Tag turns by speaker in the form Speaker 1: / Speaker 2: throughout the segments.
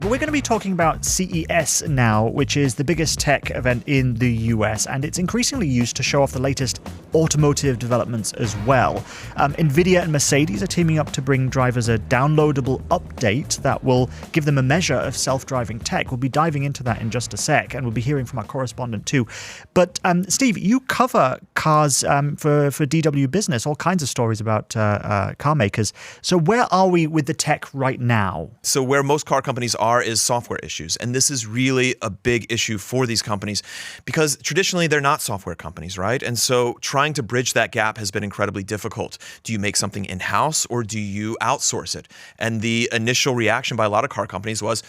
Speaker 1: But we're going to be talking about CES now, which is the biggest tech event in the US, and it's increasingly used to show off the latest automotive developments as well. Nvidia and Mercedes are teaming up to bring drivers a downloadable update that will give them a measure of self-driving tech. We'll be diving into that in just a sec, and we'll be hearing from our correspondent too. But Steve, you cover cars for DW Business, all kinds of stories about car makers. So where are we with the tech right now?
Speaker 2: So where most car companies are is software issues. And this is really a big issue for these companies because traditionally they're not software companies, right? And so trying to bridge that gap has been incredibly difficult. Do you make something in-house or do you outsource it? And the initial reaction by a lot of car companies was,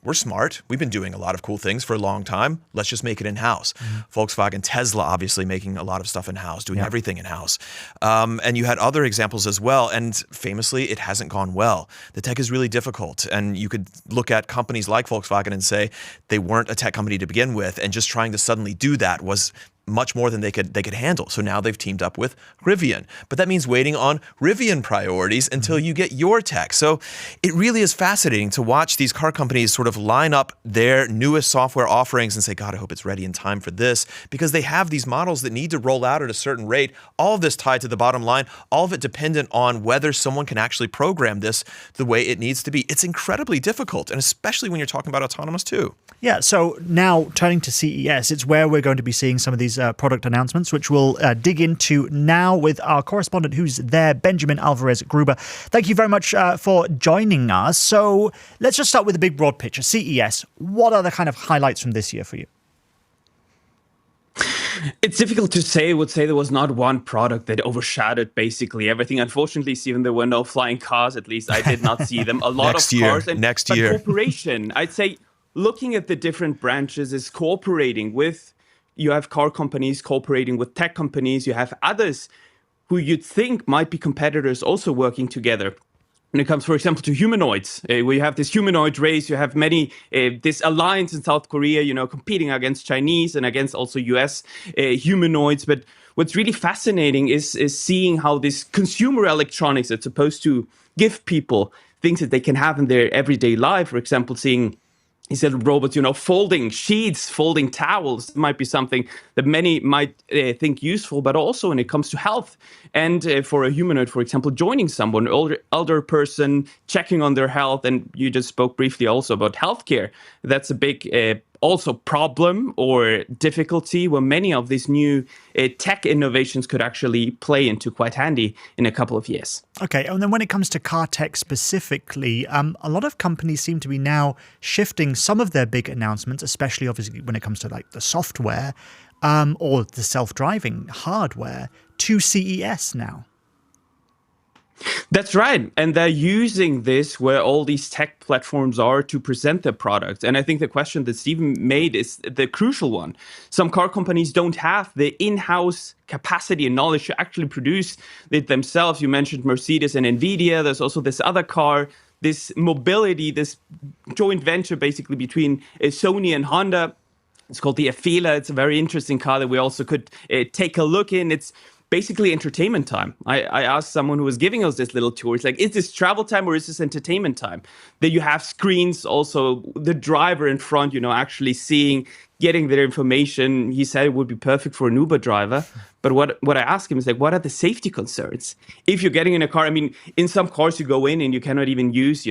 Speaker 2: we're smart. We've been doing a lot of cool things for a long time. Let's just make it in-house. Volkswagen, Tesla, obviously making a lot of stuff in-house, doing everything in-house. And you had other examples as well. And famously, it hasn't gone well. The tech is really difficult. And you could look at companies like Volkswagen and say they weren't a tech company to begin with. And just trying to suddenly do that was much more than they could handle. So now they've teamed up with Rivian. But that means waiting on Rivian priorities until you get your tech. So it really is fascinating to watch these car companies sort of line up their newest software offerings and say, God, I hope it's ready in time for this, because they have these models that need to roll out at a certain rate. All of this tied to the bottom line, all of it dependent on whether someone can actually program this the way it needs to be. It's incredibly difficult, and especially when you're talking about autonomous too.
Speaker 1: Yeah, so now turning to CES, it's where we're going to be seeing some of these product announcements, which we'll dig into now with our correspondent who's there, Benjamin Alvarez-Gruber. Thank you very much for joining us. So let's just start with the big broad picture. CES, what are the kind of highlights from this year for you?
Speaker 3: It's difficult to say. I would say there was not one product that overshadowed basically everything. Unfortunately, Stephen, there were no flying cars. At least I did not see them. A lot of cars.
Speaker 2: Next year.
Speaker 3: Cooperation, I'd say, looking at the different branches is cooperating with, you have car companies cooperating with tech companies. You have others who you'd think might be competitors also working together. When it comes, for example, to humanoids, where you have this humanoid race, you have many, this alliance in South Korea, competing against Chinese and against also US humanoids. But what's really fascinating is seeing how this consumer electronics that's supposed to give people things that they can have in their everyday life, for example, seeing, he said robots, folding sheets, folding towels might be something that many might think useful, but also when it comes to health. And for a humanoid, for example, joining someone, older person, checking on their health. And you just spoke briefly also about healthcare. That's a big also problem or difficulty where many of these new tech innovations could actually play into quite handy in a couple of years.
Speaker 1: Okay, and then when it comes to car tech specifically, a lot of companies seem to be now shifting some of their big announcements, especially obviously when it comes to like the software or the self-driving hardware, to CES now.
Speaker 3: That's right. And they're using this where all these tech platforms are to present their products. And I think the question that Stephen made is the crucial one. Some car companies don't have the in-house capacity and knowledge to actually produce it themselves. You mentioned Mercedes and Nvidia. There's also this other car, this mobility, this joint venture basically between Sony and Honda. It's called the Afeela. It's a very interesting car that we also could take a look in. It's basically entertainment time. I asked someone who was giving us this little tour, it's like, is this travel time or is this entertainment time? That you have screens, also the driver in front, actually seeing, getting their information. He said it would be perfect for an Uber driver. But what I asked him is like, what are the safety concerns? If you're getting in a car, in some cars you go in and you cannot even use,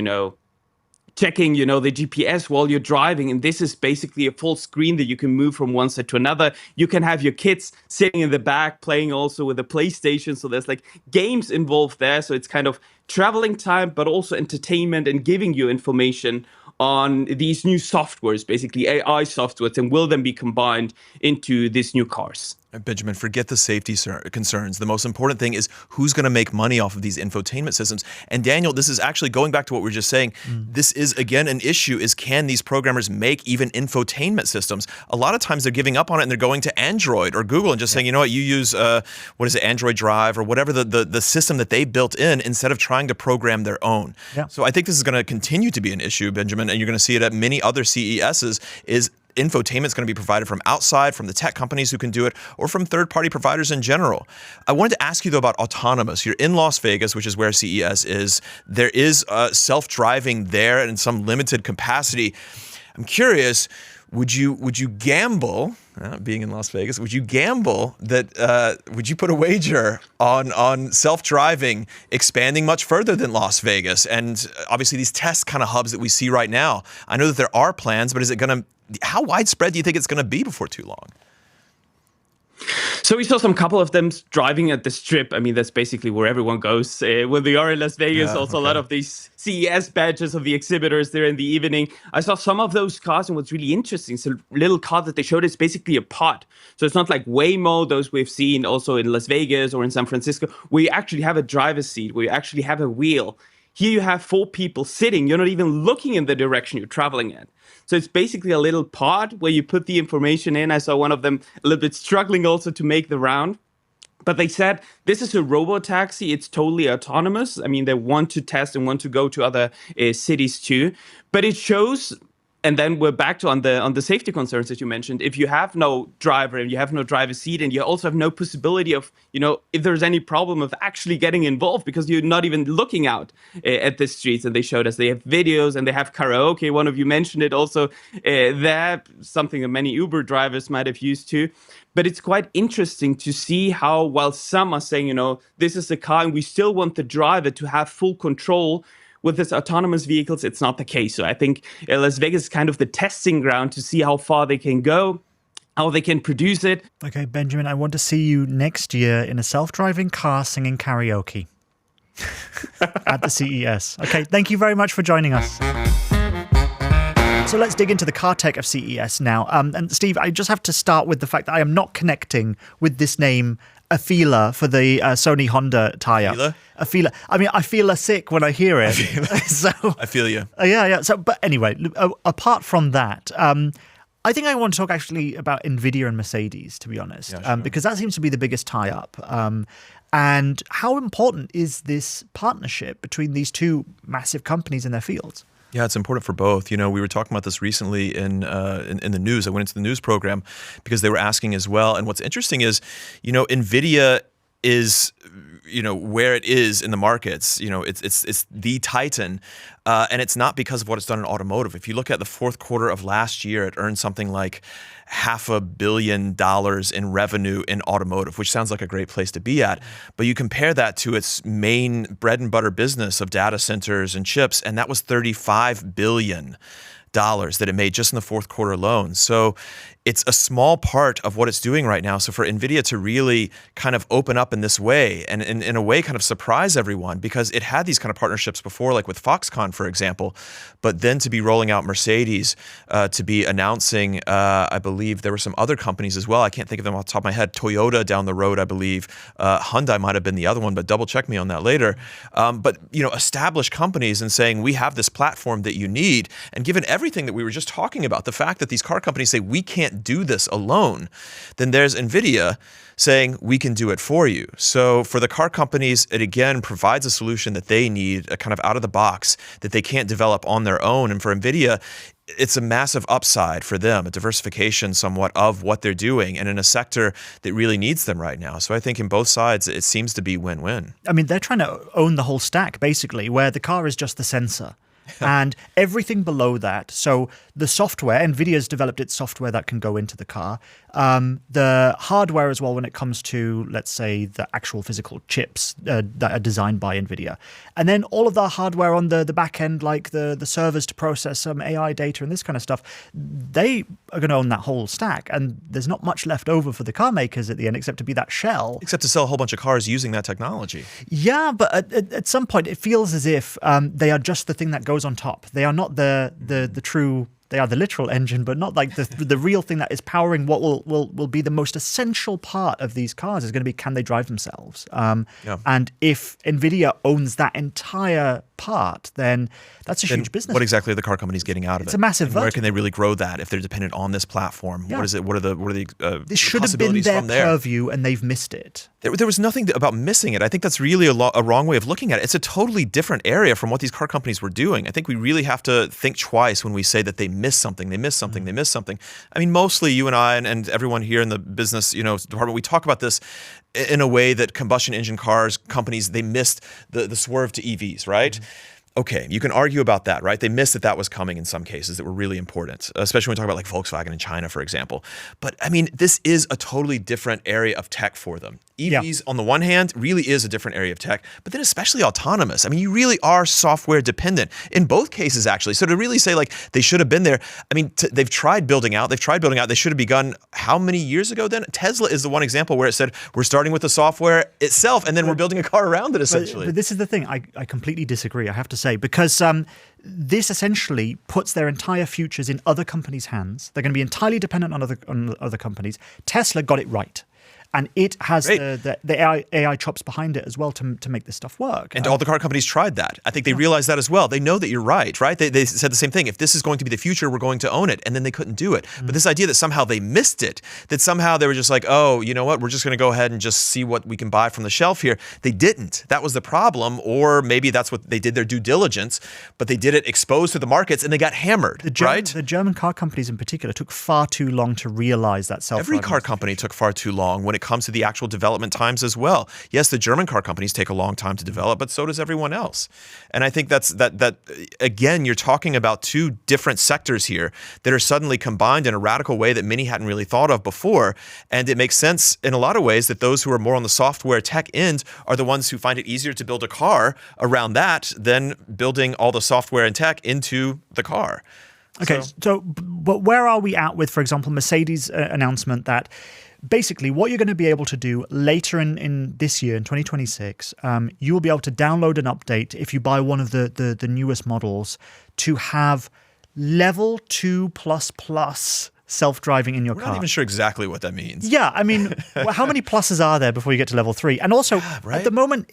Speaker 3: checking, the GPS while you're driving. And this is basically a full screen that you can move from one side to another. You can have your kids sitting in the back playing also with the PlayStation. So there's like games involved there. So it's kind of traveling time, but also entertainment and giving you information on these new softwares, basically AI softwares, and will then be combined into these new cars.
Speaker 2: Benjamin, forget the safety concerns. The most important thing is who's going to make money off of these infotainment systems. And Daniel, this is actually going back to what we were just saying. This is, again, an issue is can these programmers make even infotainment systems? A lot of times they're giving up on it and they're going to Android or Google and just saying, you know what, you use, Android Drive or whatever the system that they built in instead of trying to program their own. Yeah. So I think this is going to continue to be an issue, Benjamin, and you're going to see it at many other CESs, is infotainment is going to be provided from outside, from the tech companies who can do it, or from third-party providers in general. I wanted to ask you, though, about autonomous. You're in Las Vegas, which is where CES is. There is self-driving there in some limited capacity. I'm curious, would you gamble, being in Las Vegas, would you gamble that, would you put a wager on self-driving expanding much further than Las Vegas? And obviously these test kind of hubs that we see right now, I know that there are plans, but how widespread do you think it's going to be before too long?
Speaker 3: So we saw some couple of them driving at the Strip. I mean, that's basically where everyone goes when they are in Las Vegas.
Speaker 2: Yeah,
Speaker 3: also, a lot of these CES badges of the exhibitors there in the evening. I saw some of those cars, and what's really interesting, so little car that they showed is basically a pod. So it's not like Waymo, those we've seen also in Las Vegas or in San Francisco, where you actually have a driver's seat, where you actually have a wheel. Here you have 4 people sitting. You're not even looking in the direction you're traveling in. So it's basically a little pod where you put the information in. I saw one of them a little bit struggling also to make the round. But they said this is a robo taxi. It's totally autonomous. I mean, they want to test and want to go to other cities too. But it shows, and then we're back to on the safety concerns that you mentioned. If you have no driver and you have no driver's seat, and you also have no possibility of, if there's any problem of actually getting involved because you're not even looking out at the streets. And they showed us they have videos and they have karaoke. One of you mentioned it also. That something that many Uber drivers might have used too. But it's quite interesting to see how, while some are saying, this is a car and we still want the driver to have full control, with this autonomous vehicles, it's not the case. So I think Las Vegas is kind of the testing ground to see how far they can go, how they can produce it.
Speaker 1: Okay, Benjamin, I want to see you next year in a self-driving car singing karaoke at the CES. Okay, thank you very much for joining us. So let's dig into the car tech of CES now. And Steve, I just have to start with the fact that I am not connecting with this name Afeela for the Sony Honda tie-up. Afeela. I mean, I feel sick when I hear it. So
Speaker 2: I feel you.
Speaker 1: Yeah. So, but anyway, apart from that, I think I want to talk actually about Nvidia and Mercedes, to be honest, sure. Because that seems to be the biggest tie-up. And how important is this partnership between these two massive companies in their fields?
Speaker 2: Yeah, it's important for both. We were talking about this recently in the news. I went into the news program because they were asking as well. And what's interesting is, Nvidia is, where it is in the markets. It's the titan, and it's not because of what it's done in automotive. If you look at the fourth quarter of last year, it earned something like $500 million in revenue in automotive, which sounds like a great place to be at. But you compare that to its main bread and butter business of data centers and chips, and that was $35 billion that it made just in the fourth quarter alone. So it's a small part of what it's doing right now. So for Nvidia to really kind of open up in this way and in a way kind of surprise everyone, because it had these kind of partnerships before, like with Foxconn, for example, but then to be rolling out Mercedes, to be announcing, I believe there were some other companies as well. I can't think of them off the top of my head. Toyota down the road, I believe. Hyundai might have been the other one, but double check me on that later. But established companies and saying, we have this platform that you need. And given everything that we were just talking about, the fact that these car companies say, we can't do this alone, then there's Nvidia saying, we can do it for you. So for the car companies, it again provides a solution that they need, a kind of out of the box that they can't develop on their own. And for Nvidia, it's a massive upside for them, a diversification somewhat of what they're doing, and in a sector that really needs them right now. So I think in both sides, it seems to be win-win.
Speaker 1: I mean, they're trying to own the whole stack, basically, where the car is just the sensor. And everything below that, so the software, NVIDIA's developed its software that can go into the car. The hardware as well when it comes to, let's say, the actual physical chips that are designed by NVIDIA. And then all of the hardware on the back end, like the servers to process some AI data and this kind of stuff, they are going to own that whole stack. And there's not much left over for the car makers at the end except to be that shell.
Speaker 2: Except to sell a whole bunch of cars using that technology.
Speaker 1: Yeah, but at some point it feels as if they are just the thing that goes on top. They are not the true. They are the literal engine, but not like the real thing that is powering what will be the most essential part of these cars is going to be, can they drive themselves? And if NVIDIA owns that entire part, then that's a huge business.
Speaker 2: What exactly are the car companies getting out of it?
Speaker 1: It's a massive vertical.
Speaker 2: Where can they really grow that if they're dependent on this platform?
Speaker 1: Yeah.
Speaker 2: What is it? What are the
Speaker 1: this should have been their purview, and they've missed it.
Speaker 2: There was nothing about missing it. I think that's really a wrong way of looking at it. It's a totally different area from what these car companies were doing. I think we really have to think twice when we say that they miss something, they miss something, they miss something. I mean, mostly you and I and everyone here in the business, department, we talk about this in a way that combustion engine cars companies, they missed the swerve to EVs, right? Okay, you can argue about that, right? They missed that was coming in some cases that were really important, especially when we talk about like Volkswagen in China, for example. But I mean, this is a totally different area of tech for them. EVs, on the one hand, really is a different area of tech, but then especially autonomous. I mean, you really are software dependent in both cases, actually. So to really say like they should have been there, I mean, they've tried building out. They should have begun how many years ago then? Tesla is the one example where it said, we're starting with the software itself, and then we're building a car around it, essentially.
Speaker 1: But this is the thing. I completely disagree, I have to say, because this essentially puts their entire futures in other companies' hands. They're going to be entirely dependent on other companies. Tesla got it right. And it has the AI chops behind it as well to make this stuff work.
Speaker 2: And all the car companies tried that. I think they realized that as well. They know that you're right? They said the same thing. If this is going to be the future, we're going to own it. And then they couldn't do it. But this idea that somehow they missed it, that somehow they were just like, oh, you know what? We're just going to go ahead and just see what we can buy from the shelf here. They didn't. That was the problem. Or maybe that's what they did, their due diligence, but they did it exposed to the markets and they got hammered, right?
Speaker 1: The German car companies in particular took far too long to realize that self-driving.
Speaker 2: Every car company took far too long when it comes to the actual development times as well. Yes, the German car companies take a long time to develop, but so does everyone else. And I think that again, you're talking about two different sectors here that are suddenly combined in a radical way that many hadn't really thought of before. And it makes sense in a lot of ways that those who are more on the software tech end are the ones who find it easier to build a car around that than building all the software and tech into the car.
Speaker 1: Okay, but where are we at with, for example, Mercedes' announcement that basically what you're going to be able to do later in this year, in 2026, you will be able to download an update if you buy one of the newest models to have level 2++ self-driving in your car.
Speaker 2: We're not even sure exactly what that means.
Speaker 1: Yeah, I mean, how many pluses are there before you get to level 3? And also, at the moment,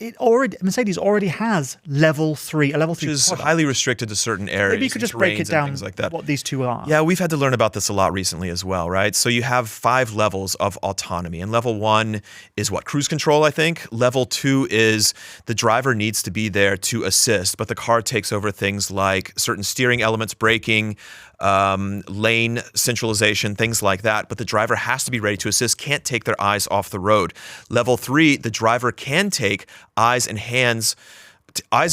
Speaker 1: Mercedes already has level 3, a level 3
Speaker 2: which is
Speaker 1: product.
Speaker 2: highly restricted to certain areas.
Speaker 1: Maybe you could just break it down
Speaker 2: like that.
Speaker 1: what these two are.
Speaker 2: Yeah, we've had to learn about this a lot recently as well, right? So you have 5 levels of autonomy. And level 1 is what? Cruise control, I think. Level 2 is the driver needs to be there to assist, but the car takes over things like certain steering elements, braking, lane centralization, things like that. But the driver has to be ready to assist, can't take their eyes off the road. Level 3, the driver can take eyes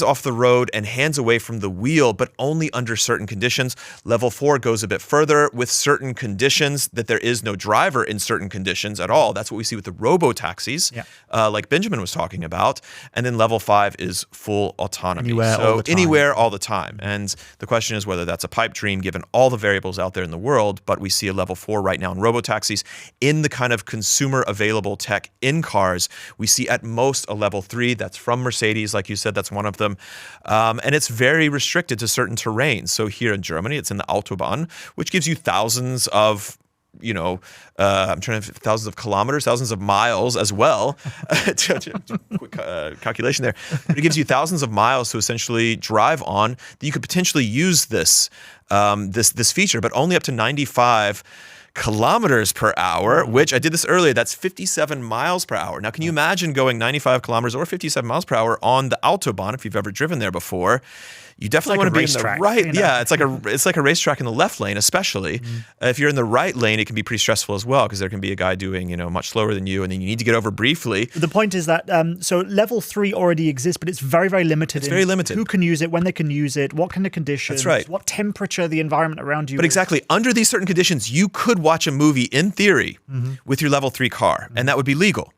Speaker 2: off the road and hands away from the wheel, but only under certain conditions. Level 4 goes a bit further with certain conditions that there is no driver in certain conditions at all. That's what we see with the robo taxis, like Benjamin was talking about. And then level 5 is full autonomy. Anywhere, all the time. And the question is whether that's a pipe dream given all the variables out there in the world, but we see a level 4 right now in robo taxis. In the kind of consumer available tech in cars, we see at most a level 3. That's from Mercedes, like you said, that's one of them. And it's very restricted to certain terrains. So here in Germany, it's in the Autobahn, which gives you thousands of, thousands of kilometers, thousands of miles as well. Quick calculation there. But it gives you thousands of miles to essentially drive on that you could potentially use this feature, but only up to 95 kilometers per hour, which I did this earlier, that's 57 miles per hour. Now, can you imagine going 95 kilometers or 57 miles per hour on the Autobahn if you've ever driven there before? You definitely want to be in the right. Yeah, it's like a racetrack in the left lane, especially. If you're in the right lane, it can be pretty stressful as well because there can be a guy doing much slower than you, and then you need to get over briefly.
Speaker 1: The point is that so level 3 already exists, but it's very, very limited.
Speaker 2: It's very limited.
Speaker 1: Who can use it, when they can use it, what kind of conditions,
Speaker 2: that's right.
Speaker 1: What temperature the environment around you.
Speaker 2: But exactly under these certain conditions, you could watch a movie in theory with your level 3 car, and that would be legal.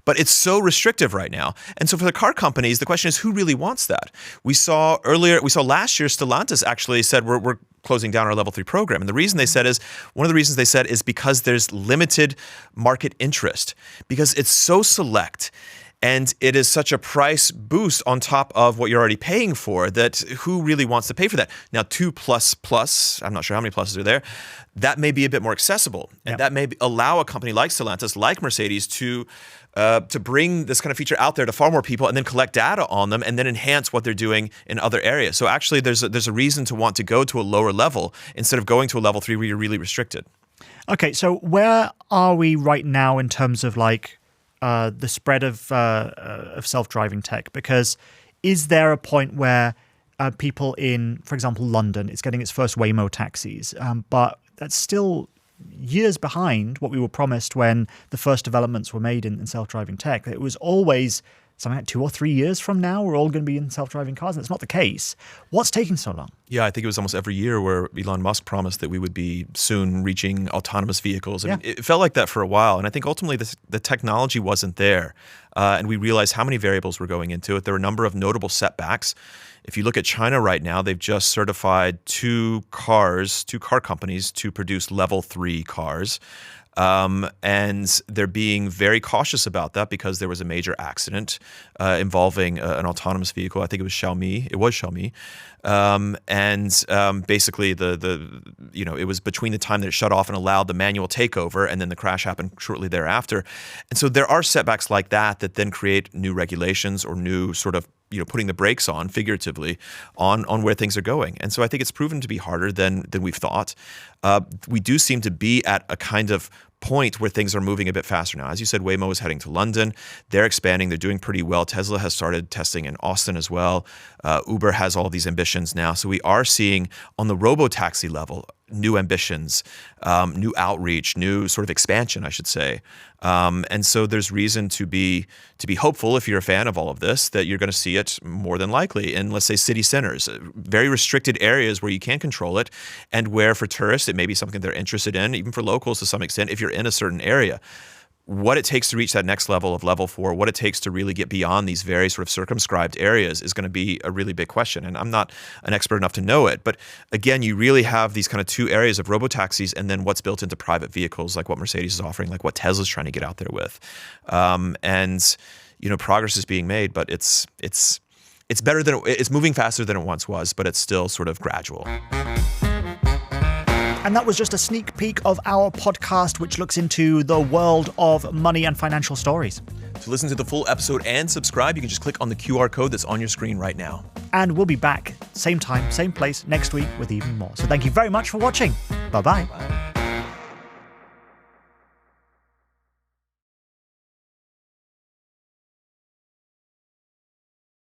Speaker 2: But it's so restrictive right now. And so for the car companies, the question is, who really wants that? We saw last year, Stellantis actually said, we're closing down our level 3 program. And one of the reasons they said is because there's limited market interest, because it's so select. And it is such a price boost on top of what you're already paying for that who really wants to pay for that? Now, 2++, I'm not sure how many pluses are there, that may be a bit more accessible. And that may allow a company like Stellantis, like Mercedes, to bring this kind of feature out there to far more people and then collect data on them and then enhance what they're doing in other areas. So actually, there's a reason to want to go to a lower level instead of going to a level 3 where you're really restricted.
Speaker 1: Okay, so where are we right now in terms of the spread of self-driving tech? Because is there a point where people in, for example, London. It's getting its first Waymo taxis, but that's still years behind what we were promised when the first developments were made in self-driving tech. It was always something like 2 or 3 years from now, we're all going to be in self-driving cars. And it's not the case. What's taking so long?
Speaker 2: Yeah, I think it was almost every year where Elon Musk promised that we would be soon reaching autonomous vehicles. I mean, it felt like that for a while. And I think ultimately the technology wasn't there. And we realized how many variables were going into it. There were a number of notable setbacks. If you look at China right now, they've just certified 2 car companies to produce level 3 cars. And they're being very cautious about that because there was a major accident involving an autonomous vehicle. I think it was Xiaomi. Basically, it was between the time that it shut off and allowed the manual takeover, and then the crash happened shortly thereafter. And so there are setbacks like that then create new regulations or new sort of putting the brakes on, figuratively, on where things are going. And so I think it's proven to be harder than we've thought. We do seem to be at a kind of point where things are moving a bit faster now. As you said, Waymo is heading to London. They're expanding. They're doing pretty well. Tesla has started testing in Austin as well. Uber has all of these ambitions now. So we are seeing on the robo-taxi level new ambitions, new outreach, new sort of expansion, I should say. And so there's reason to be hopeful, if you're a fan of all of this, that you're going to see it more than likely in, let's say, city centers, very restricted areas where you can't control it, and where for tourists it may be something they're interested in, even for locals to some extent, if you're in a certain area. What it takes to reach that next level of level 4, what it takes to really get beyond these very sort of circumscribed areas is going to be a really big question. And I'm not an expert enough to know it. But again, you really have these kind of 2 areas of robotaxis and then what's built into private vehicles, like what Mercedes is offering, like what Tesla's trying to get out there with. Progress is being made, but it's moving faster than it once was, but it's still sort of gradual.
Speaker 1: And that was just a sneak peek of our podcast, which looks into the world of money and financial stories.
Speaker 2: To listen to the full episode and subscribe, you can just click on the QR code that's on your screen right now.
Speaker 1: And we'll be back, same time, same place, next week with even more. So thank you very much for watching. Bye-bye.
Speaker 2: Bye.